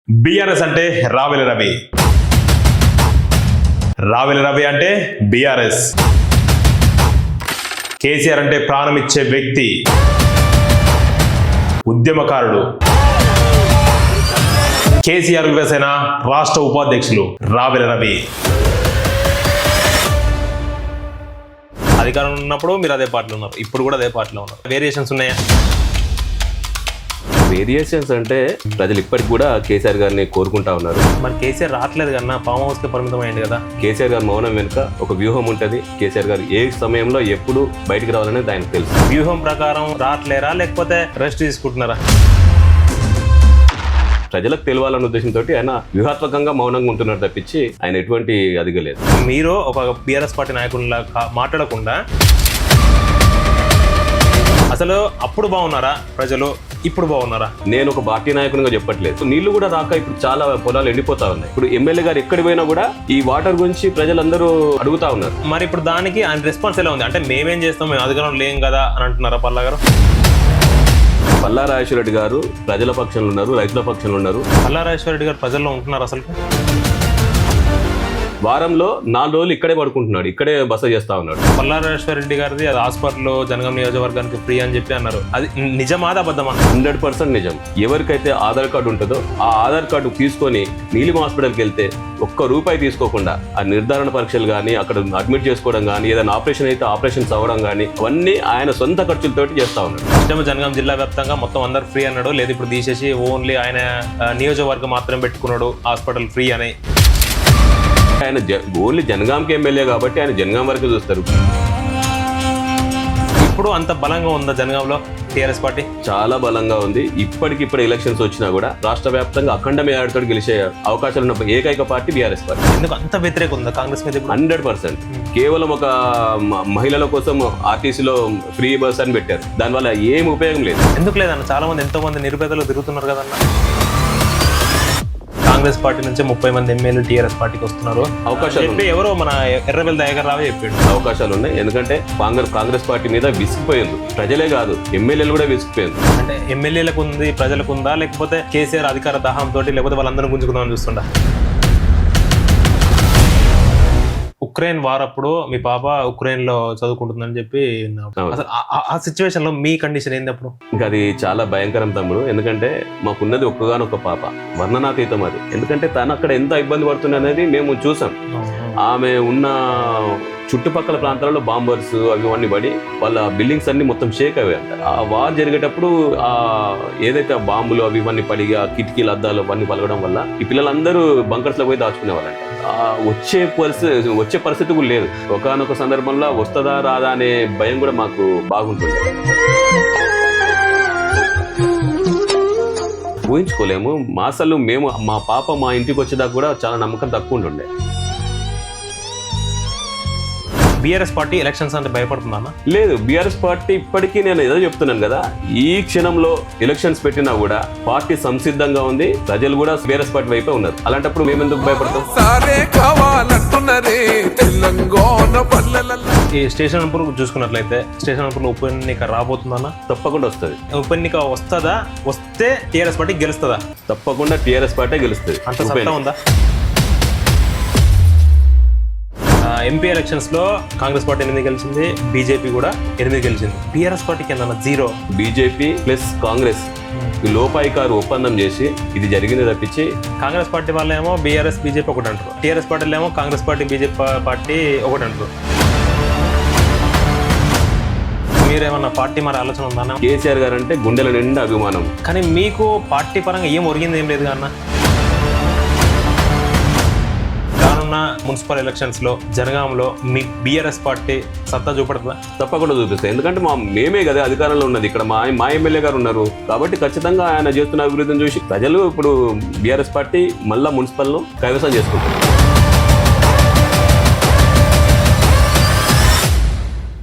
BRS అంటే రావెల రవి, రావెల రవి అంటే BRS. KCR అంటే ప్రాణం ఇచ్చే వ్యక్తి, ఉద్యమకారుడు. కేసీఆర్ యువసేన రాష్ట్ర ఉపాధ్యక్షులు రావెల రవి. అధికారంలో ఉన్నప్పుడు మీరు అదే పార్టీలో ఉన్నారు, ఇప్పుడు కూడా అదే పార్టీలో ఉన్నారు. వేరియేషన్స్ ఉన్నాయా? వేరియేషన్స్ అంటే ప్రజలు ఇప్పటికి కూడా కేసీఆర్ గారిని కోరుకుంటా ఉన్నారు. మరి కేసీఆర్ రావట్లేదు కన్నా ఫామ్ హౌస్ కి పరిమితం అయింది కదా. కేసీఆర్ గారి మౌనం వెనుక ఒక వ్యూహం ఉంటుంది. కేసీఆర్ గారు ఏ సమయంలో ఎప్పుడు బయటికి రావాలనేది ఆయనకు తెలుసు. వ్యూహం ప్రకారం రావట్లేరా లేకపోతే రెస్ట్ తీసుకుంటున్నారా? ప్రజలకు తెలియాలన్న ఉద్దేశంతో ఆయన వ్యూహాత్మకంగా మౌనంగా ఉంటున్నారు తప్పించి ఆయన ఎటువంటి అదిగలేదు. మీరు ఒక బీఆర్ఎస్ పార్టీ నాయకుల్లా మాట్లాడకుండా అసలు అప్పుడు బాగున్నారా ప్రజలు, ఇప్పుడు బాగున్నారా? నేను ఒక పార్టీ నాయకునిగా చెప్పట్లేదు. నీళ్లు కూడా రాక ఇప్పుడు చాలా పొలాలు ఎండిపోతా ఉన్నాయి. ఇప్పుడు ఎమ్మెల్యే గారు ఎక్కడికి పోయినా కూడా ఈ వాటర్ గురించి ప్రజలందరూ అడుగుతా ఉన్నారు. మరి ఇప్పుడు దానికి ఆయన రెస్పాన్స్ ఎలా ఉంది? అంటే మేమేం చేస్తాం, మేము అధికారంలో లేం కదా అని అంటున్నారా పల్లా గారు? పల్లా రాజేశ్వర రెడ్డి గారు ప్రజల పక్షంలో ఉన్నారు, రైతుల పక్షంలో ఉన్నారు. పల్లా రాజేశ్వర రెడ్డి గారు ప్రజల్లో ఉంటున్నారు. అసలు వారంలో 4 రోజులు ఇక్కడే పడుకుంటున్నాడు, ఇక్కడే బస చేస్తా ఉన్నాడు. పల్లా రాజేశ్వర రెడ్డి గారిది అది హాస్పిటల్లో జనగాం నియోజకవర్గానికి ఫ్రీ అని చెప్పి అన్నారు. అది నిజమాదా అబద్ధమా? 100% నిజం. ఎవరికైతే ఆధార్ కార్డు ఉంటుందో ఆ ఆధార్ కార్డు తీసుకొని నీలిమ హాస్పిటల్కి వెళ్తే ₹1 తీసుకోకుండా ఆ నిర్ధారణ పరీక్షలు కానీ, అక్కడ అడ్మిట్ చేసుకోవడం కానీ, ఏదైనా ఆపరేషన్ అయితే ఆపరేషన్స్ అవ్వడం కానీ అవన్నీ ఆయన సొంత ఖర్చులతోటి చేస్తా ఉన్నాడు. ఫస్ట్ జనగాం జిల్లా వ్యాప్తంగా మొత్తం అందరు ఫ్రీ అన్నాడు, లేదు ఇప్పుడు తీసేసి ఓన్లీ ఆయన నియోజకవర్గం మాత్రం పెట్టుకున్నాడు హాస్పిటల్ ఫ్రీ అని. ఆయన ఓన్లీ జనగాంకి ఎమ్మెల్యే కాబట్టి ఆయన జనగాం వరకు చూస్తారు. ఇప్పుడు అంత బలంగా ఉందా జనగాంలో టీఆర్ఎస్ పార్టీ? చాలా బలంగా ఉంది. ఇప్పటికిప్పుడు ఎలక్షన్స్ వచ్చినా కూడా రాష్ట్ర వ్యాప్తంగా అఖండ మేయాడుతో గెలిచే అవకాశాలు ఉన్న ఏకైక పార్టీ బీఆర్ఎస్ పార్టీ. ఎందుకు అంత వ్యతిరేకం ఉందా కాంగ్రెస్ మీద? 100%. కేవలం ఒక మహిళల కోసం ఆర్టీసీలో ఫ్రీ బస్ అని పెట్టారు, దానివల్ల ఏం ఉపయోగం లేదు. ఎందుకు లేదన్న? చాలా మంది ఎంతో మంది నిరుపేదలు తిరుగుతున్నారు కదన్న. కాంగ్రెస్ పార్టీ నుంచి 30 మంది ఎమ్మెల్యేలు టీఆర్ఎస్ పార్టీకి వస్తున్నారు. అవకాశాలు ఎవరో మన ఎర్రబెల్లి దయాకర్ రావే చెప్పాడు. అవకాశాలు ఉన్నాయి. ఎందుకంటే కాంగ్రెస్ పార్టీ మీద విసిగిపోయింది. ప్రజలే కాదు, ఎమ్మెల్యేలు కూడా విసిగిపోయింది. అంటే ఎమ్మెల్యేలకు ఉంది, ప్రజలకు ఉందా, లేకపోతే కేసీఆర్ అధికార దాహంతో, లేకపోతే వాళ్ళందరూ గుంజుకుందామని చూస్తుండా? ఉక్రెయిన్ వార్ అప్పుడు మీ పాప ఉక్రెయిన్ లో చదువుకుంటుందని చెప్పి అసలు ఆ సిచ్యువేషన్ లో మీ కండిషన్ ఏంది అప్పుడు? ఇంకా అది చాలా భయంకరం తమ్ముడు. ఎందుకంటే మాకున్నది ఒక్కగానొక్క పాప, వర్ణనాతీతం అది. ఎందుకంటే తను అక్కడ ఎంత ఇబ్బంది పడుతుంది అనేది మేము చూసాం. ఆమె ఉన్న చుట్టుపక్కల ప్రాంతాలలో బాంబర్స్ అవి పడి వాళ్ళ బిల్డింగ్స్ అన్ని మొత్తం షేక్ అయ్యాయి అంట. ఆ వార్ జరిగేటప్పుడు ఆ ఏదైతే ఆ బాంబులు అవి ఇవన్నీ పడి ఆ కిటికీలు అద్దాలు అవన్నీ పలగడం వల్ల ఈ పిల్లలందరూ బంకర్స్ లో పోయి దాచుకునేవారంట. వచ్చే పరిస్థితి కూడా లేదు. ఒకానొక సందర్భంలో వస్తుందా రాదా అనే భయం కూడా మాకు బాగుంటుంది. ఊహించుకోలేము. అసలు మా పాప మా ఇంటికి వచ్చేదాకా కూడా చాలా నమ్మకం తక్కువ ఉంటుండే. బీఆర్ఎస్ పార్టీ ఎలక్షన్స్ అంటే భయపడుతుందా? లేదు, బీఆర్ఎస్ పార్టీ ఇప్పటికీ నేను ఏదో చెప్తున్నాను కదా, ఈ క్షణంలో ఎలక్షన్స్ పెట్టినా కూడా పార్టీ సంసిద్ధంగా ఉంది. ప్రజలు కూడా బీఆర్ఎస్ పార్టీ వైపే ఉన్నారు. అలాంటప్పుడు మేము ఎందుకు భయపడతాం? ఈ స్టేషన్ అప్పుడు చూసుకున్నట్లయితే స్టేషన్ అప్పుడు ఉప ఎన్నిక రాబోతుందన్నా? తప్పకుండా వస్తుంది. ఉప ఎన్నిక వస్తుందా? వస్తే టీఆర్ఎస్ పార్టీ గెలుస్తుందా? తప్పకుండా టీఆర్ఎస్ పార్టీ గెలుస్తుంది. అంత సత్తా ఉందా? ఎంపీ ఎలక్షన్స్ లో కాంగ్రెస్ పార్టీ 8 గెలిచింది, బీజేపీ కూడా 8 గెలిచింది. బీఆర్ఎస్ పార్టీకి ఏంటన్నా 0. బీజేపీ ప్లస్ కాంగ్రెస్ లోపాయికారు ఒప్పందం చేసి ఇది జరిగింది తప్పించి కాంగ్రెస్ పార్టీ వాళ్ళేమో బీఆర్ఎస్ బీజేపీ ఒకటి అంటారు, టీఆర్ఎస్ పార్టీలో ఏమో కాంగ్రెస్ పార్టీ బీజేపీ పార్టీ ఒకటి అంటారు. మీరేమన్నా పార్టీ మరి ఆలోచన ఉందా? కేసీఆర్ గారు అంటే గుండెల నిండా అభిమానం, కానీ మీకు పార్టీ పరంగా ఏం ఒరిగింది ఏం లేదు కన్నా. రానున్న మున్సిపల్ ఎలక్షన్స్ లో జనగాంలో మీ బీఆర్ఎస్ పార్టీ సత్తా చూపడుతుందా? తప్పకుండా చూపిస్తాయి. ఎందుకంటే మేమే కదా అధికారంలో ఉన్నది. ఇక్కడ మా ఎమ్మెల్యే గారు ఉన్నారు కాబట్టి ఖచ్చితంగా ఆయన చేస్తున్న అభివృద్ధిని చూసి ప్రజలు ఇప్పుడు బీఆర్ఎస్ పార్టీ మళ్ళా మున్సిపల్ ను కైవసం చేసుకుంటారు.